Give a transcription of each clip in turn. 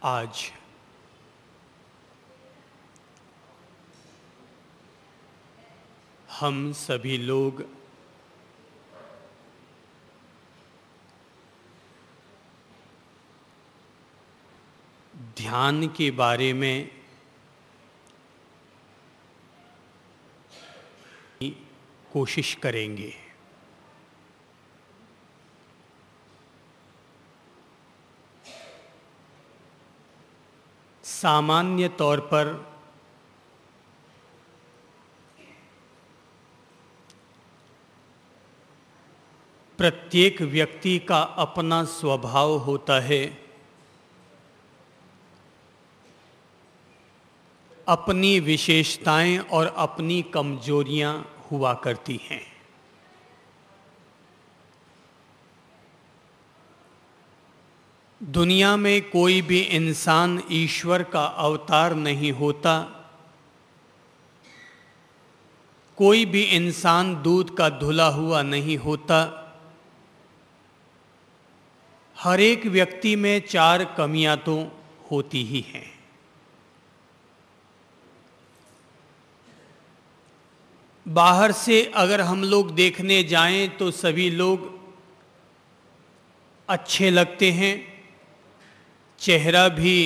आज हम सभी लोग ध्यान के बारे में कोशिश करेंगे। सामान्य तौर पर प्रत्येक व्यक्ति का अपना स्वभाव होता है, अपनी विशेषताएं और अपनी कमजोरियां हुआ करती हैं। दुनिया में कोई भी इंसान ईश्वर का अवतार नहीं होता। कोई भी इंसान दूध का धुला हुआ नहीं होता। हर एक व्यक्ति में 4 कमियां तो होती ही हैं। बाहर से अगर हम लोग देखने जाएं तो सभी लोग अच्छे लगते हैं, चेहरा भी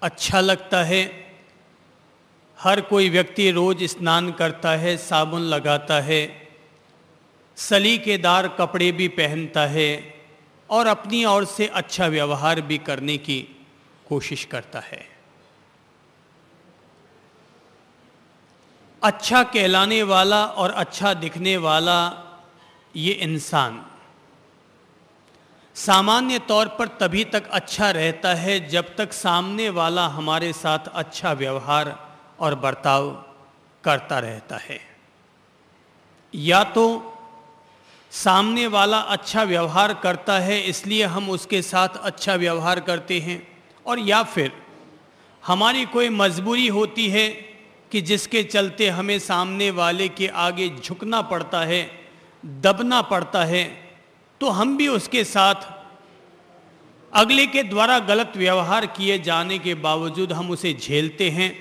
अच्छा लगता है। हर कोई व्यक्ति रोज स्नान करता है, साबुन लगाता है, सलीकेदार कपड़े भी पहनता है और अपनी ओर से अच्छा व्यवहार भी करने की कोशिश करता है। अच्छा कहलाने वाला और अच्छा दिखने वाला ये इंसान सामान्य तौर पर तभी तक अच्छा रहता है जब तक सामने वाला हमारे साथ अच्छा व्यवहार और बर्ताव करता रहता है। या तो सामने वाला अच्छा व्यवहार करता है इसलिए हम उसके साथ अच्छा व्यवहार करते हैं, और या फिर हमारी कोई मजबूरी होती है कि जिसके चलते हमें सामने वाले के आगे झुकना पड़ता है, दबना पड़ता है, तो हम भी उसके साथ अगले के द्वारा गलत व्यवहार किए जाने के बावजूद हम उसे झेलते हैं,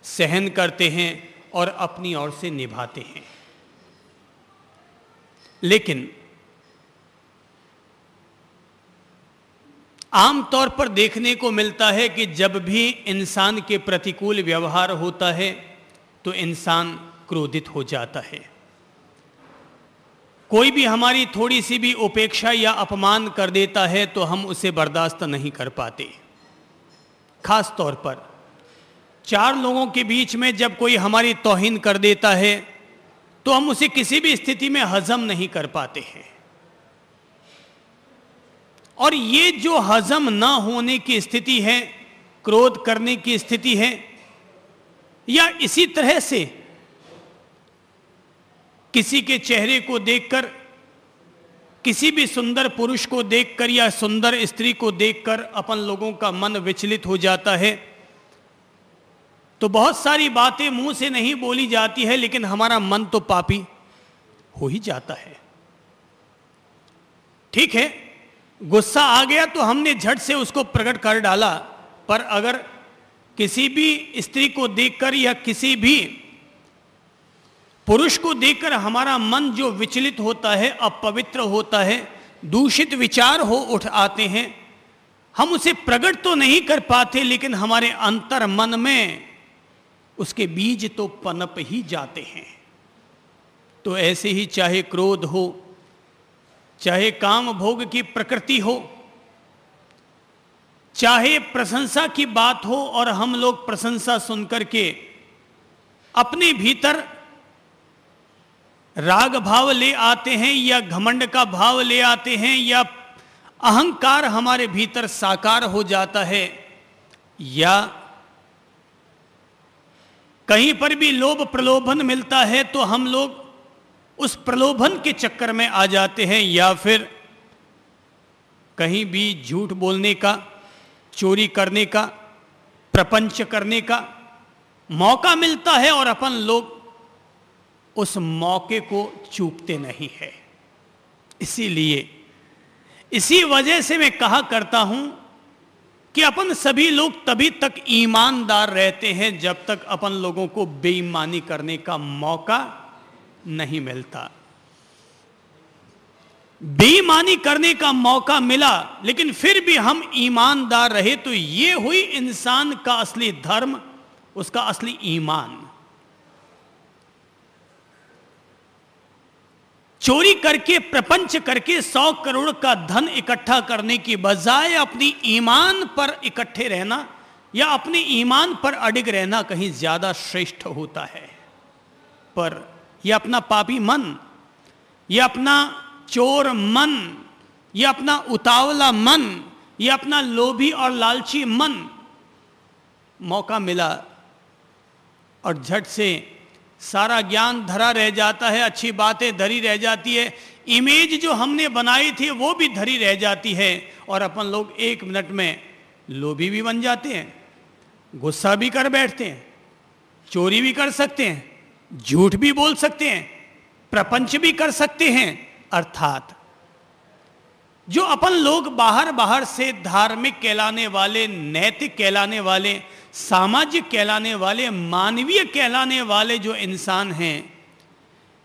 सहन करते हैं और अपनी ओर से निभाते हैं। लेकिन आमतौर पर देखने को मिलता है कि जब भी इंसान के प्रतिकूल व्यवहार होता है तो इंसान क्रोधित हो जाता है। कोई भी हमारी थोड़ी सी भी उपेक्षा या अपमान कर देता है तो हम उसे बर्दाश्त नहीं कर पाते। खास तौर पर 4 लोगों के बीच में जब कोई हमारी तौहीन कर देता है तो हम उसे किसी भी स्थिति में हजम नहीं कर पाते हैं। और ये जो हजम ना होने की स्थिति है, क्रोध करने की स्थिति है, या इसी तरह से किसी के चेहरे को देखकर, किसी भी सुंदर पुरुष को देखकर या सुंदर स्त्री को देखकर अपन लोगों का मन विचलित हो जाता है, तो बहुत सारी बातें मुंह से नहीं बोली जाती है लेकिन हमारा मन तो पापी हो ही जाता है। ठीक है, गुस्सा आ गया तो हमने झट से उसको प्रकट कर डाला, पर अगर किसी भी स्त्री को देखकर या किसी भी पुरुष को देखकर हमारा मन जो विचलित होता है, अपवित्र होता है, दूषित विचार हो उठ आते हैं, हम उसे प्रकट तो नहीं कर पाते लेकिन हमारे अंतर मन में उसके बीज तो पनप ही जाते हैं। तो ऐसे ही चाहे क्रोध हो, चाहे काम भोग की प्रकृति हो, चाहे प्रशंसा की बात हो और हम लोग प्रशंसा सुनकर के अपने भीतर राग भाव ले आते हैं या घमंड का भाव ले आते हैं या अहंकार हमारे भीतर साकार हो जाता है, या कहीं पर भी लोभ प्रलोभन मिलता है तो हम लोग उस प्रलोभन के चक्कर में आ जाते हैं, या फिर कहीं भी झूठ बोलने का, चोरी करने का, प्रपंच करने का मौका मिलता है और अपन लोग उस मौके को चूकते नहीं है। इसीलिए इसी वजह से मैं कहा करता हूं कि अपन सभी लोग तभी तक ईमानदार रहते हैं जब तक अपन लोगों को बेईमानी करने का मौका नहीं मिलता। बेईमानी करने का मौका मिला लेकिन फिर भी हम ईमानदार रहे तो ये हुई इंसान का असली धर्म, उसका असली ईमान। चोरी करके, प्रपंच करके 100 करोड़ का धन इकट्ठा करने की बजाय अपनी ईमान पर इकट्ठे रहना या अपने ईमान पर अडिग रहना कहीं ज्यादा श्रेष्ठ होता है। पर यह अपना पापी मन, यह अपना चोर मन, यह अपना उतावला मन, यह अपना लोभी और लालची मन मौका मिला और झट से सारा ज्ञान धरा रह जाता है, अच्छी बातें धरी रह जाती है, इमेज जो हमने बनाई थी वो भी धरी रह जाती है और अपन लोग 1 मिनट में लोभी भी बन जाते हैं, गुस्सा भी कर बैठते हैं, चोरी भी कर सकते हैं, झूठ भी बोल सकते हैं, प्रपंच भी कर सकते हैं। अर्थात जो अपन लोग बाहर बाहर से धार्मिक कहलाने वाले, नैतिक कहलाने वाले, सामाजिक कहलाने वाले, मानवीय कहलाने वाले जो इंसान हैं,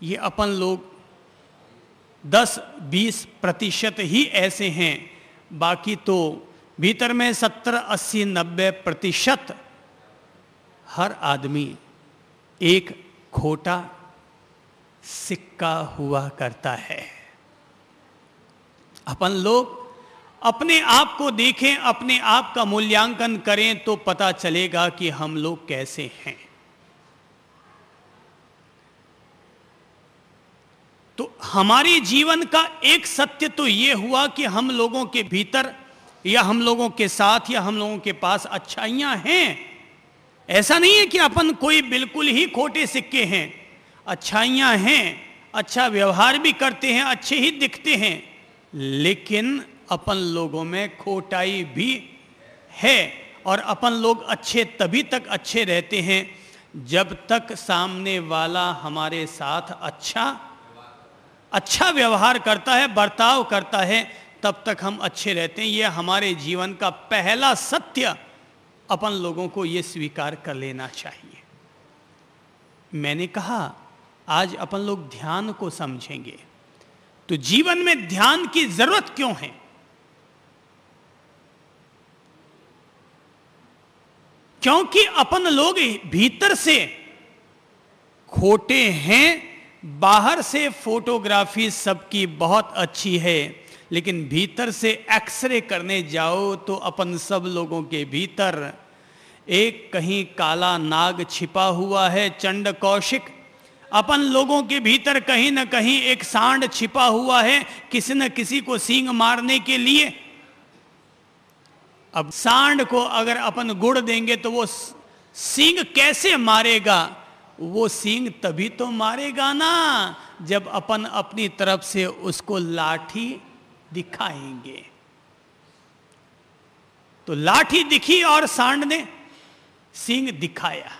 ये अपन लोग 10-20% ही ऐसे हैं। बाकी तो भीतर में 70-80-90% हर आदमी एक खोटा सिक्का हुआ करता है। अपन लोग अपने आप को देखें, अपने आप का मूल्यांकन करें तो पता चलेगा कि हम लोग कैसे हैं। तो हमारे जीवन का एक सत्य तो यह हुआ कि हम लोगों के भीतर या हम लोगों के साथ या हम लोगों के पास अच्छाइयां हैं। ऐसा नहीं है कि अपन कोई बिल्कुल ही खोटे सिक्के हैं, अच्छाइयां हैं, अच्छा व्यवहार भी करते हैं, अच्छे ही दिखते हैं, लेकिन अपन लोगों में खोटाई भी है। और अपन लोग अच्छे तभी तक अच्छे रहते हैं जब तक सामने वाला हमारे साथ अच्छा व्यवहार करता है, बर्ताव करता है, तब तक हम अच्छे रहते हैं। यह हमारे जीवन का पहला सत्य अपन लोगों को यह स्वीकार कर लेना चाहिए। मैंने कहा आज अपन लोग ध्यान को समझेंगे। तो जीवन में ध्यान की जरूरत क्यों है? क्योंकि अपन लोग भीतर से खोटे हैं। बाहर से फोटोग्राफी सबकी बहुत अच्छी है, लेकिन भीतर से एक्सरे करने जाओ तो अपन सब लोगों के भीतर एक कहीं काला नाग छिपा हुआ है, चंड कौशिक। अपन लोगों के भीतर कहीं ना कहीं एक सांड छिपा हुआ है, किसी न किसी को सींग मारने के लिए। अब सांड को अगर अपन गुड़ देंगे तो वो सींग कैसे मारेगा? वो सींग तभी तो मारेगा ना जब अपन अपनी तरफ से उसको लाठी दिखाएंगे। तो लाठी दिखी और सांड ने सींग दिखाया।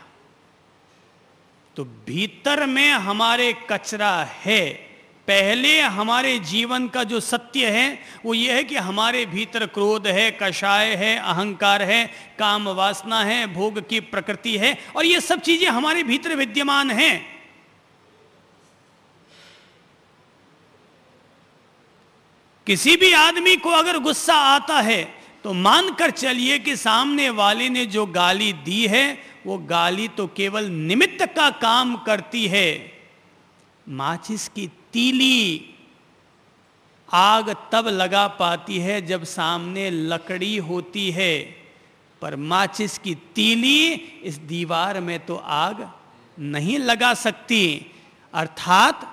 तो भीतर में हमारे कचरा है। पहले हमारे जीवन का जो सत्य है वो ये है कि हमारे भीतर क्रोध है, कषाय है, अहंकार है, काम वासना है, भोग की प्रकृति है, और ये सब चीजें हमारे भीतर विद्यमान हैं। किसी भी आदमी को अगर गुस्सा आता है तो मानकर चलिए कि सामने वाले ने जो गाली दी है वो गाली तो केवल निमित्त का काम करती है। माचिस की तीली आग तब लगा पाती है जब सामने लकड़ी होती है, पर माचिस की तीली इस दीवार में तो आग नहीं लगा सकती। अर्थात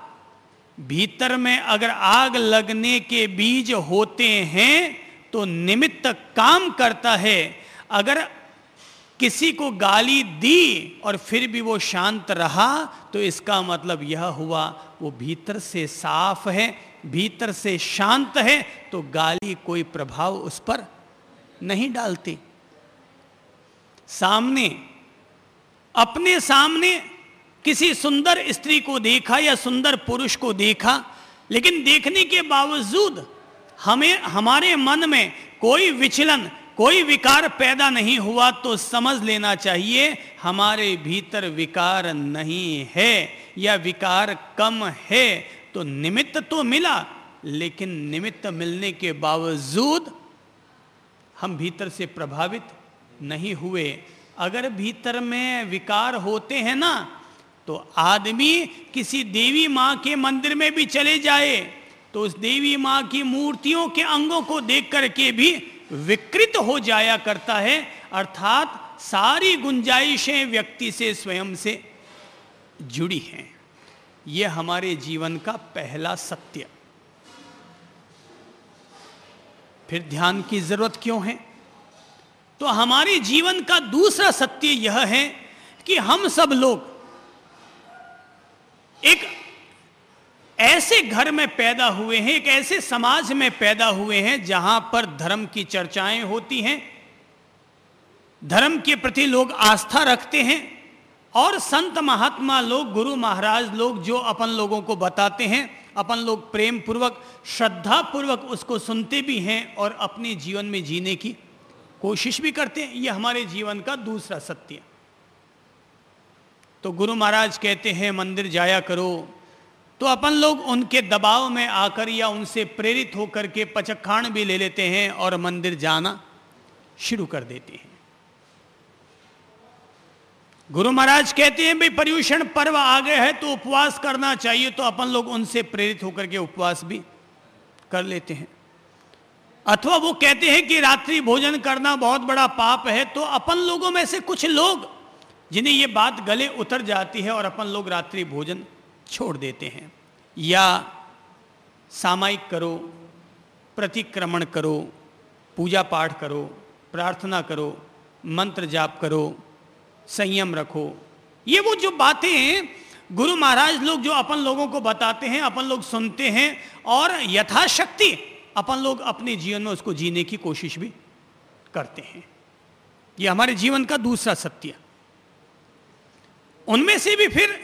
भीतर में अगर आग लगने के बीज होते हैं तो निमित्त काम करता है। अगर किसी को गाली दी और फिर भी वो शांत रहा तो इसका मतलब यह हुआ वो भीतर से साफ है, भीतर से शांत है, तो गाली कोई प्रभाव उस पर नहीं डालती। अपने सामने किसी सुंदर स्त्री को देखा या सुंदर पुरुष को देखा, लेकिन देखने के बावजूद हमारे मन में कोई विचलन, कोई विकार पैदा नहीं हुआ तो समझ लेना चाहिए हमारे भीतर विकार नहीं है या विकार कम है। तो निमित्त तो मिला, लेकिन निमित्त मिलने के बावजूद हम भीतर से प्रभावित नहीं हुए। अगर भीतर में विकार होते हैं ना, तो आदमी किसी देवी माँ के मंदिर में भी चले जाए तो उस देवी माँ की मूर्तियों के अंगों को देख करके भी विकृत हो जाया करता है। अर्थात सारी गुंजाइशें व्यक्ति से स्वयं से जुड़ी हैं। यह हमारे जीवन का पहला सत्य। फिर ध्यान की जरूरत क्यों है? तो हमारे जीवन का दूसरा सत्य यह है कि हम सब लोग एक ऐसे घर में पैदा हुए हैं, एक ऐसे समाज में पैदा हुए हैं जहां पर धर्म की चर्चाएं होती हैं, धर्म के प्रति लोग आस्था रखते हैं और संत महात्मा लोग, गुरु महाराज लोग जो अपन लोगों को बताते हैं, अपन लोग प्रेम पूर्वक, श्रद्धा पूर्वक उसको सुनते भी हैं और अपने जीवन में जीने की कोशिश भी करते हैं। यह हमारे जीवन का दूसरा सत्य। तो गुरु महाराज कहते हैं मंदिर जाया करो, तो अपन लोग उनके दबाव में आकर या उनसे प्रेरित होकर के पचखाण भी ले लेते हैं और मंदिर जाना शुरू कर देते हैं। गुरु महाराज कहते हैं भाई पर्युषण पर्व आ गए है तो उपवास करना चाहिए, तो अपन लोग उनसे प्रेरित होकर के उपवास भी कर लेते हैं। अथवा वो कहते हैं कि रात्रि भोजन करना बहुत बड़ा पाप है, तो अपन लोगों में से कुछ लोग जिन्हें ये बात गले उतर जाती है और अपन लोग रात्रि भोजन छोड़ देते हैं। या सामायिक करो, प्रतिक्रमण करो, पूजा पाठ करो, प्रार्थना करो, मंत्र जाप करो, संयम रखो। ये वो जो बातें गुरु महाराज लोग जो अपन लोगों को बताते हैं, अपन लोग सुनते हैं और यथाशक्ति अपन लोग अपने जीवन में उसको जीने की कोशिश भी करते हैं। ये हमारे जीवन का दूसरा सत्य। उनमें से भी फिर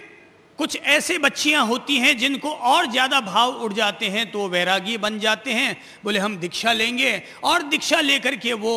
कुछ ऐसे बच्चियां होती हैं जिनको और ज्यादा भाव उड़ जाते हैं, तो वो वैरागी बन जाते हैं। बोले हम दीक्षा लेंगे और दीक्षा लेकर के वो